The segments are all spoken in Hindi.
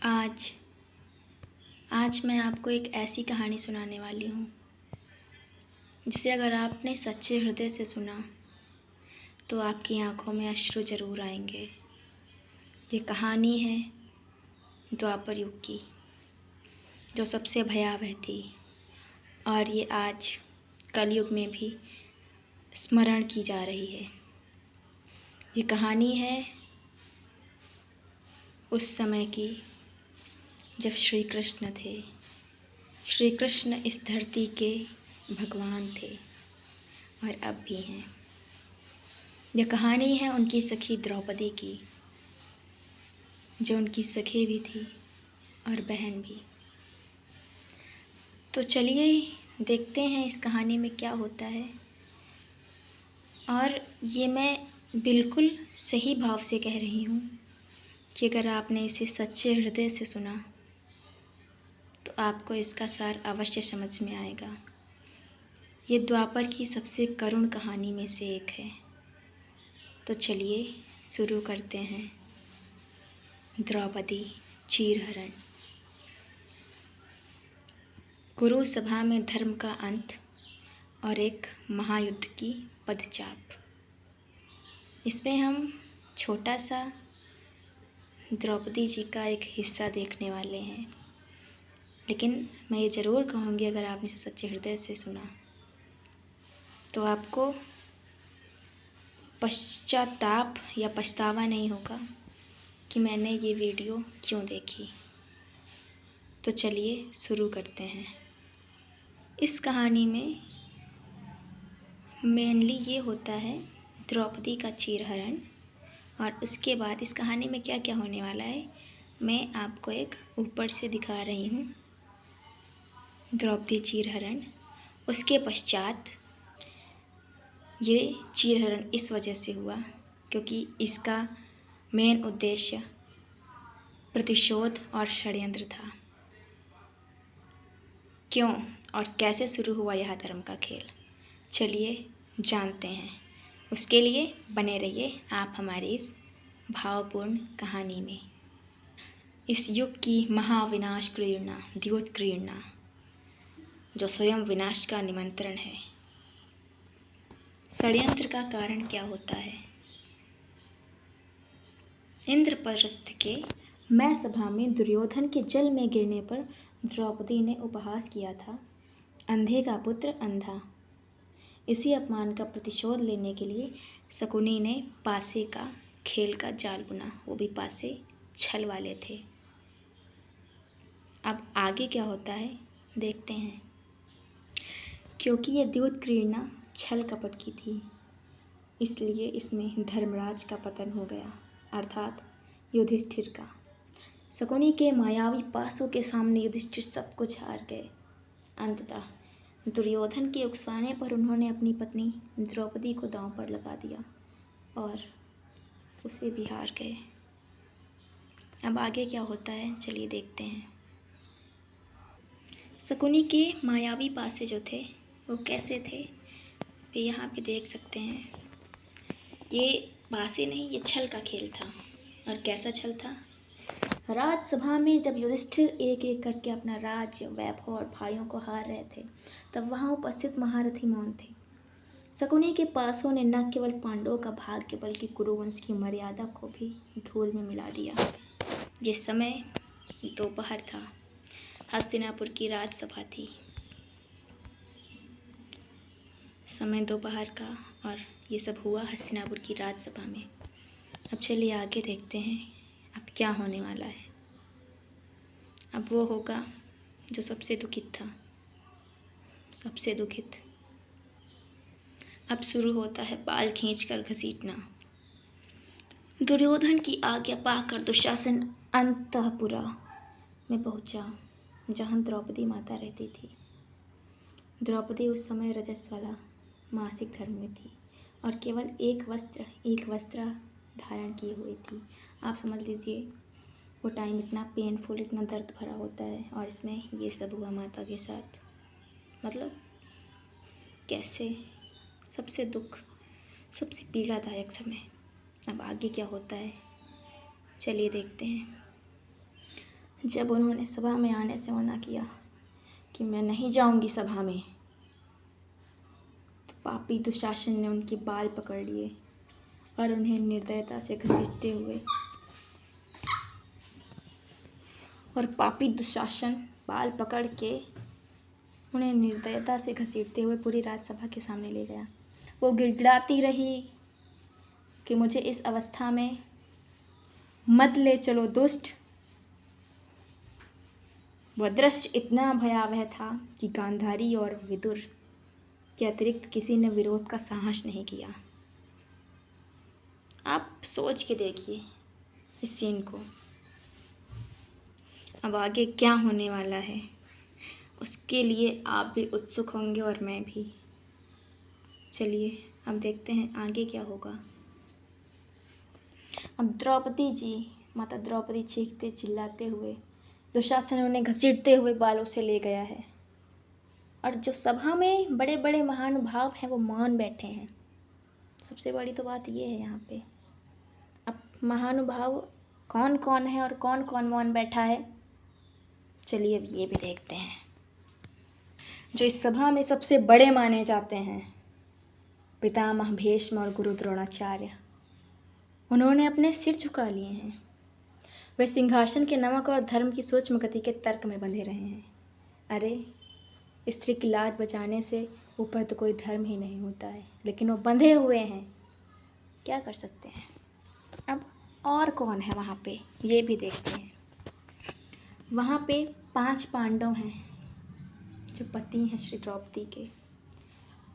आज आज मैं आपको एक ऐसी कहानी सुनाने वाली हूँ जिसे अगर आपने सच्चे हृदय से सुना तो आपकी आंखों में अश्रु ज़रूर आएंगे। ये कहानी है द्वापर युग की, जो सबसे भयावह थी और ये आज कलयुग में भी स्मरण की जा रही है। ये कहानी है उस समय की जब श्री कृष्ण थे। श्री कृष्ण इस धरती के भगवान थे और अब भी हैं। यह कहानी है उनकी सखी द्रौपदी की, जो उनकी सखी भी थी और बहन भी। तो चलिए देखते हैं इस कहानी में क्या होता है। और ये मैं बिल्कुल सही भाव से कह रही हूँ कि अगर आपने इसे सच्चे हृदय से सुना तो आपको इसका सार अवश्य समझ में आएगा। ये द्वापर की सबसे करुण कहानी में से एक है। तो चलिए शुरू करते हैं। द्रौपदी चीरहरण। कुरु सभा में धर्म का अंत और एक महायुद्ध की पदचाप। इसमें हम छोटा सा द्रौपदी जी का एक हिस्सा देखने वाले हैं, लेकिन मैं ये ज़रूर कहूँगी अगर आपने इसे सच्चे हृदय से सुना तो आपको पश्चाताप या पछतावा नहीं होगा कि मैंने ये वीडियो क्यों देखी। तो चलिए शुरू करते हैं। इस कहानी में मेनली ये होता है द्रौपदी का चीरहरण, और उसके बाद इस कहानी में क्या क्या होने वाला है मैं आपको एक ऊपर से दिखा रही हूँ। द्रौपदी चीरहरण, उसके पश्चात ये चीरहरण इस वजह से हुआ क्योंकि इसका मेन उद्देश्य प्रतिशोध और षड्यंत्र था। क्यों और कैसे शुरू हुआ यह धर्म का खेल, चलिए जानते हैं। उसके लिए बने रहिए आप हमारी इस भावपूर्ण कहानी में। इस युग की महाविनाश क्रीड़ना द्योतक्रीड़ना, जो स्वयं विनाश का निमंत्रण है। षड्यंत्र का कारण क्या होता है? इंद्रप्रस्थ के मैं सभा में दुर्योधन के जल में गिरने पर द्रौपदी ने उपहास किया था, अंधे का पुत्र अंधा। इसी अपमान का प्रतिशोध लेने के लिए शकुनी ने पासे का खेल का जाल बुना, वो भी पासे छल वाले थे। अब आगे क्या होता है देखते हैं। क्योंकि यह द्योतक्रीड़ना छल कपट की थी, इसलिए इसमें धर्मराज का पतन हो गया, अर्थात युधिष्ठिर का। शकुनी के मायावी पासों के सामने युधिष्ठिर सब कुछ हार गए। अंततः दुर्योधन के उकसाने पर उन्होंने अपनी पत्नी द्रौपदी को दांव पर लगा दिया और उसे भी हार गए। अब आगे क्या होता है चलिए देखते हैं। शकुनी के मायावी पासे जो थे वो कैसे थे, ये यहाँ पे देख सकते हैं। ये पासे नहीं, ये छल का खेल था। और कैसा छल था? राजसभा में जब युधिष्ठिर एक एक करके अपना राज्य वैभव और भाइयों को हार रहे थे, तब वहाँ उपस्थित महारथी मौन थे। शकुनी के पासों ने न केवल पांडवों का भाग्य बल्कि कुरुवंश की मर्यादा को भी धूल में मिला दिया। जिस समय दोपहर था, हस्तिनापुर की राजसभा थी, समय दोपहर का, और ये सब हुआ हस्तिनापुर की राजसभा में। अब चलिए आगे देखते हैं अब क्या होने वाला है। अब वो होगा जो सबसे दुखित था, सबसे दुखित। अब शुरू होता है बाल खींचकर घसीटना। दुर्योधन की आज्ञा पाकर दुशासन अंतःपुरा में पहुंचा, जहां द्रौपदी माता रहती थी। द्रौपदी उस समय रजस्वला मासिक धर्म में थी और केवल एक वस्त्र धारण किए हुई थी। आप समझ लीजिए वो टाइम इतना पेनफुल, इतना दर्द भरा होता है, और इसमें ये सब हुआ माता के साथ। मतलब कैसे, सबसे दुख, सबसे पीड़ादायक समय। अब आगे क्या होता है चलिए देखते हैं। जब उन्होंने सभा में आने से मना किया कि मैं नहीं जाऊंगी सभा में, तो पापी दुशासन ने उनके बाल पकड़ लिए और उन्हें निर्दयता से घसीटते हुए बाल पकड़ के उन्हें निर्दयता से घसीटते हुए पूरी राजसभा के सामने ले गया। वो गिड़गिड़ाती रही कि मुझे इस अवस्था में मत ले चलो दुष्ट। वह दृश्य इतना भयावह था कि गांधारी और विदुर के अतिरिक्त किसी ने विरोध का साहस नहीं किया। आप सोच के देखिए इस सीन को। अब आगे क्या होने वाला है उसके लिए आप भी उत्सुक होंगे और मैं भी। चलिए अब देखते हैं आगे क्या होगा। अब द्रौपदी जी, माता द्रौपदी चीखते चिल्लाते हुए दुशासन उन्हें घसीटते हुए बालों से ले गया है, और जो सभा में बड़े बड़े महानुभाव हैं वो मौन बैठे हैं। सबसे बड़ी तो बात ये है यहाँ पे। अब महानुभाव कौन कौन है और कौन कौन मौन बैठा है, चलिए अब ये भी देखते हैं। जो इस सभा में सबसे बड़े माने जाते हैं, पितामह भीष्म और गुरु द्रोणाचार्य, उन्होंने अपने सिर झुका लिए हैं। वे सिंहासन के नमक और धर्म की सूक्ष्म गति के तर्क में बंधे रहे हैं। अरे, स्त्री की लाज बचाने से ऊपर तो कोई धर्म ही नहीं होता है, लेकिन वो बंधे हुए हैं, क्या कर सकते हैं। अब और कौन है वहाँ पे, ये भी देखते हैं। वहाँ पे 5 पांडव हैं जो पति हैं श्री द्रौपदी के।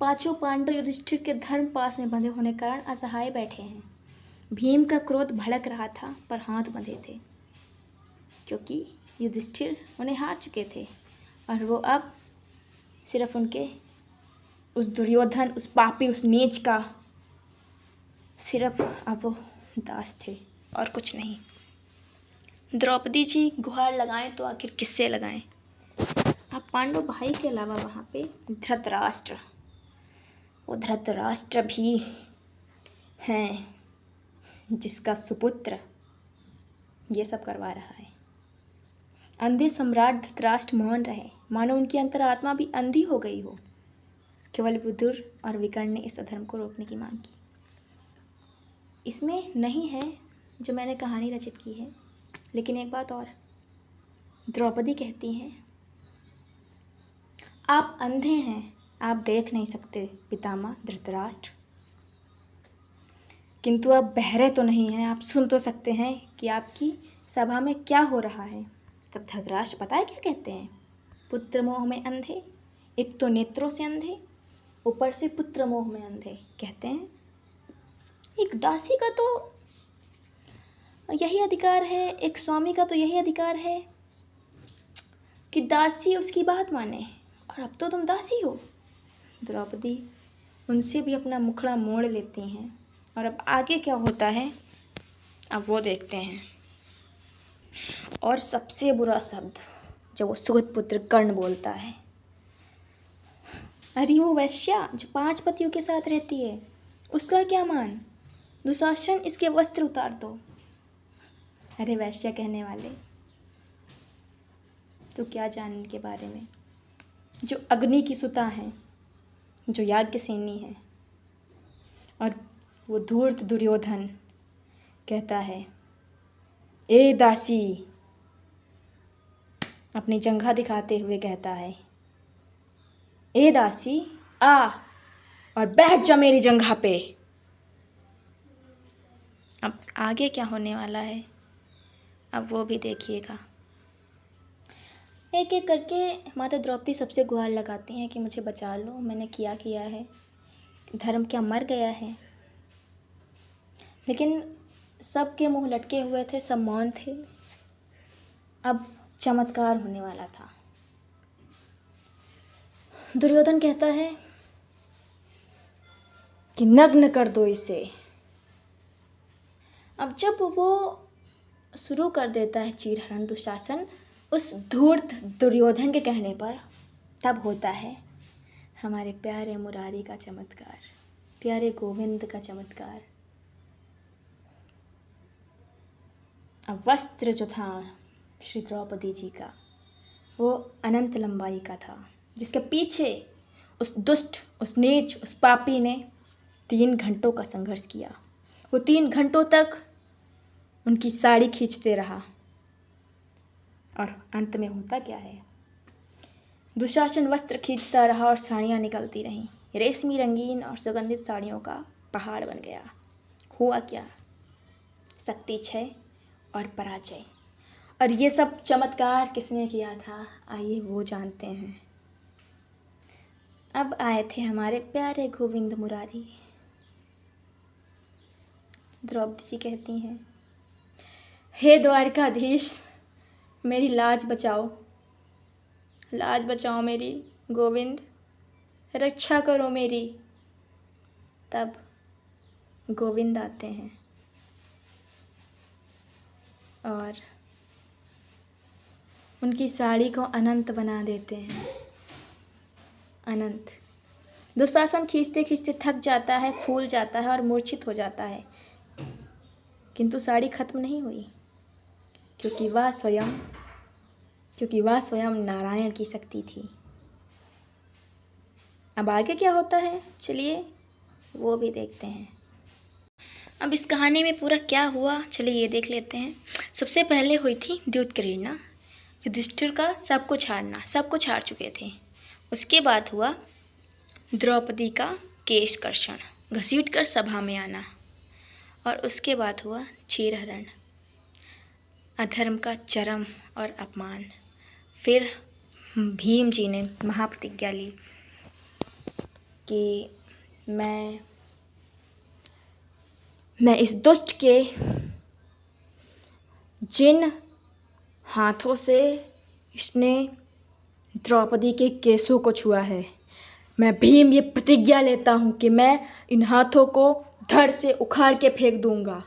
5 पांडव युधिष्ठिर के धर्म पास में बंधे होने के कारण असहाय बैठे हैं। भीम का क्रोध भड़क रहा था पर हाथ बंधे थे, क्योंकि युधिष्ठिर उन्हें हार चुके थे और वो अब सिर्फ उनके उस दुर्योधन, उस पापी, उस नीच का सिर्फ अब वो दास थे और कुछ नहीं। द्रौपदी जी गुहार लगाएं तो आखिर किससे लगाएं। अब पांडव भाई के अलावा वहाँ पे धृतराष्ट्र, वो धृतराष्ट्र भी हैं जिसका सुपुत्र ये सब करवा रहा है। अंधे सम्राट धृतराष्ट्र मौन रहे, मानो उनकी अंतरात्मा भी अंधी हो गई हो। केवल विदुर और विकर्ण ने इस अधर्म को रोकने की मांग की। इसमें नहीं है जो मैंने कहानी रचित की है, लेकिन एक बात और, द्रौपदी कहती हैं, आप अंधे हैं, आप देख नहीं सकते पितामह धृतराष्ट्र, किंतु आप बहरे तो नहीं हैं, आप सुन तो सकते हैं कि आपकी सभा में क्या हो रहा है। तब धृतराष्ट्र पता है क्या कहते हैं, पुत्र मोह में अंधे, एक तो नेत्रों से अंधे, ऊपर से पुत्र मोह में अंधे। कहते हैं एक दासी का तो यही अधिकार है, एक स्वामी का तो यही अधिकार है कि दासी उसकी बात माने, और अब तो तुम दासी हो। द्रौपदी उनसे भी अपना मुखड़ा मोड़ लेती हैं, और अब आगे क्या होता है अब वो देखते हैं। और सबसे बुरा शब्द जो वो सुगतपुत्र कर्ण बोलता है, अरे वो वैश्या जो 5 पतियों के साथ रहती है, उसका क्या मान, दुशासन इसके वस्त्र उतार दो। अरे वैश्या कहने वाले, तो क्या जान इनके बारे में, जो अग्नि की सुता हैं, जो याज्ञसेनी है। और वो धूर्त दुर्योधन कहता है, ए दासी, अपनी जंघा दिखाते हुए कहता है, ए दासी आ और बैठ जा मेरी जंघा पे। अब आगे क्या होने वाला है अब वो भी देखिएगा। एक एक करके माता द्रौपदी सबसे गुहार लगाती हैं कि मुझे बचा लो, मैंने किया है, धर्म क्या मर गया है। लेकिन सबके मुंह लटके हुए थे, सब मौन थे। अब चमत्कार होने वाला था। दुर्योधन कहता है कि नग्न कर दो इसे। अब जब वो शुरू कर देता है चीरहरण दुशासन उस धूर्त दुर्योधन के कहने पर, तब होता है हमारे प्यारे मुरारी का चमत्कार, प्यारे गोविंद का चमत्कार। अब वस्त्र जो था श्री द्रौपदी जी का वो अनंत लंबाई का था, जिसके पीछे उस दुष्ट, उस नीच, उस पापी ने 3 घंटों का संघर्ष किया। वो 3 घंटों तक उनकी साड़ी खींचते रहा और अंत में होता क्या है, दुशासन वस्त्र खींचता रहा और साड़ियाँ निकलती रहीं। रेशमी, रंगीन और सुगंधित साड़ियों का पहाड़ बन गया। हुआ क्या, शक्ति क्षय और पराजय। और ये सब चमत्कार किसने किया था, आइए वो जानते हैं। अब आए थे हमारे प्यारे गोविंद मुरारी। द्रौपदी जी कहती हैं, हे द्वारिकाधीश, मेरी लाज बचाओ, लाज बचाओ मेरी, गोविंद रक्षा करो मेरी। तब गोविंद आते हैं और उनकी साड़ी को अनंत बना देते हैं। अनंत। दुशासन खींचते खींचते थक जाता है, फूल जाता है और मूर्छित हो जाता है, किंतु साड़ी खत्म नहीं हुई, क्योंकि वह स्वयं नारायण की शक्ति थी। अब आगे क्या होता है, चलिए वो भी देखते हैं। अब इस कहानी में पूरा क्या हुआ, चलिए ये देख लेते हैं। सबसे पहले हुई थी द्यूत क्रीड़ना, युधिष्ठिर का सब कुछ हारना, सब कुछ हार चुके थे। उसके बाद हुआ द्रौपदी का केशकर्षण, घसीट कर सभा में आना। और उसके बाद हुआ चीरहरण, अधर्म का चरम और अपमान। फिर भीम जी ने महाप्रतिज्ञा ली कि मैं इस दुष्ट के जिन हाथों से इसने द्रौपदी के केशों को छुआ है, मैं भीम ये प्रतिज्ञा लेता हूँ कि मैं इन हाथों को धड़ से उखाड़ के फेंक दूंगा।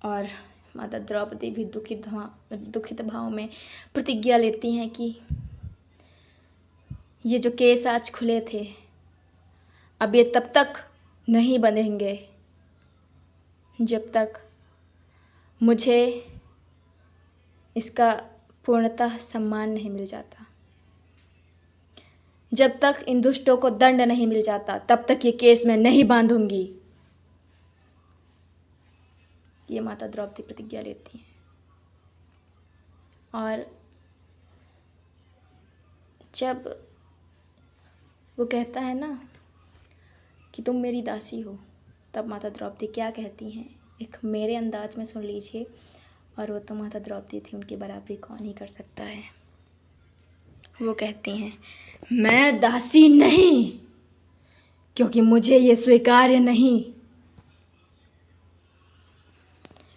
और माता द्रौपदी भी दुखित भाव में प्रतिज्ञा लेती हैं कि ये जो केस आज खुले थे, अब ये तब तक नहीं बंधेंगे जब तक मुझे इसका पूर्णतः सम्मान नहीं मिल जाता, जब तक इन दुष्टों को दंड नहीं मिल जाता, तब तक ये केस मैं नहीं बांधूंगी। ये माता द्रौपदी प्रतिज्ञा लेती हैं। और जब वो कहता है ना कि तुम मेरी दासी हो, तब माता द्रौपदी क्या कहती हैं, एक मेरे अंदाज में सुन लीजिए। और वो तो माता द्रौपदी थी, उनकी बराबरी कौन ही कर सकता है। वो कहती हैं, मैं दासी नहीं, क्योंकि मुझे ये स्वीकार्य नहीं।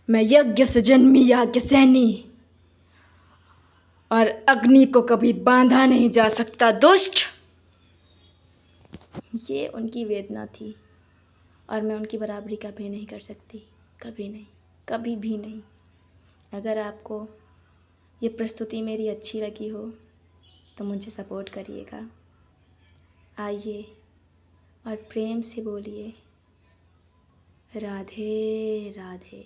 मैं यज्ञ से जन्मी याज्ञसेनी, और अग्नि को कभी बांधा नहीं जा सकता दुष्ट। ये उनकी वेदना थी और मैं उनकी बराबरी कभी नहीं कर सकती, कभी नहीं, कभी भी नहीं। अगर आपको ये प्रस्तुति मेरी अच्छी लगी हो तो मुझे सपोर्ट करिएगा। आइए और प्रेम से बोलिए राधे राधे।